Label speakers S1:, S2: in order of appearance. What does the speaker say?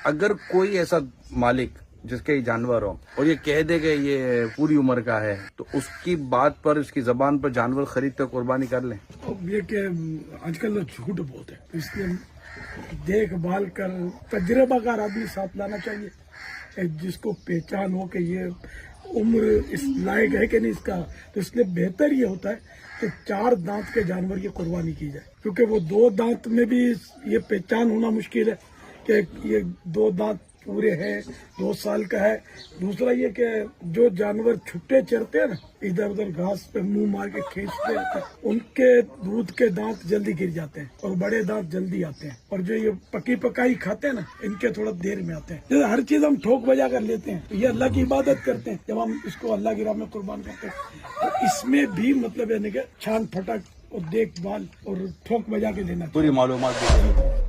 S1: اگر کوئی ایسا مالک جس کے جانور ہو اور یہ کہہ دے کہ یہ پوری عمر کا ہے تو اس کی بات پر، اس کی زبان پر جانور خرید کر قربانی کر لیں؟
S2: اب یہ کہ آج کل لوگ جھوٹ بولتے ہیں، تو اس لیے دیکھ بھال کر تجربہ کار آدمی ساتھ لانا چاہیے، جس کو پہچان ہو کہ یہ عمر اس لائق ہے کہ نہیں اس کا. تو اس لیے بہتر یہ ہوتا ہے کہ 4 دانت کے جانور کی قربانی کی جائے، کیونکہ وہ 2 دانت میں بھی یہ پہچان ہونا مشکل ہے کہ یہ 2 دانت پورے ہیں، 2 سال کا ہے. دوسرا یہ کہ جو جانور چھٹے چرتے ہیں نا، ادھر ادھر گھاس پہ منہ مار کے کھینچتے رہتے ہیں، ان کے دودھ کے دانت جلدی گر جاتے ہیں اور بڑے دانت جلدی آتے ہیں. اور جو یہ پکی پکائی کھاتے ہیں نا، ان کے تھوڑا دیر میں آتے ہیں. جیسے ہر چیز ہم ٹھوک بجا کر لیتے ہیں، تو یہ اللہ کی عبادت کرتے ہیں جب ہم اس کو اللہ کی راہ میں قربان کرتے ہیں. تو اس میں بھی مطلب یعنی کہ چھان پھٹک اور دیکھ بھال اور ٹھوک بجا کے لینا چاہیے.
S1: پوری معلومات